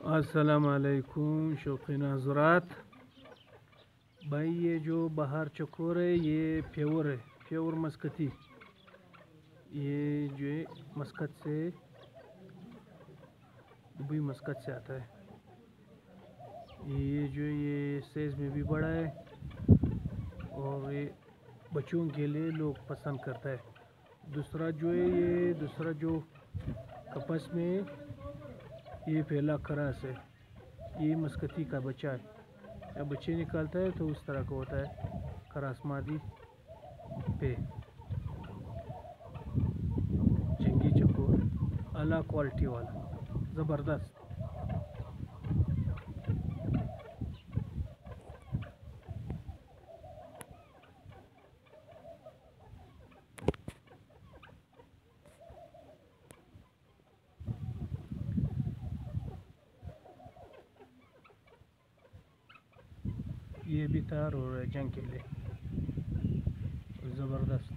अस्सलाम वालेकुम शौकीन हज़रात। भाई ये जो बाहर चकोर है ये प्योर मस्कती। ये जो है मस्कत से, दुबई मस्कत से आता है। ये जो ये साइज़ में भी बड़ा है और ये बच्चों के लिए लोग पसंद करता है। दूसरा जो कपस में ये पहला खरास है, ये मस्कती का बच्चा है। जब बच्चे निकालता है तो उस तरह का होता है खरास मादी पे। जंगी चकोर आला क्वालिटी वाला ज़बरदस्त। ये भी तैयार हो रहा है जंग के लिए, ज़बरदस्त।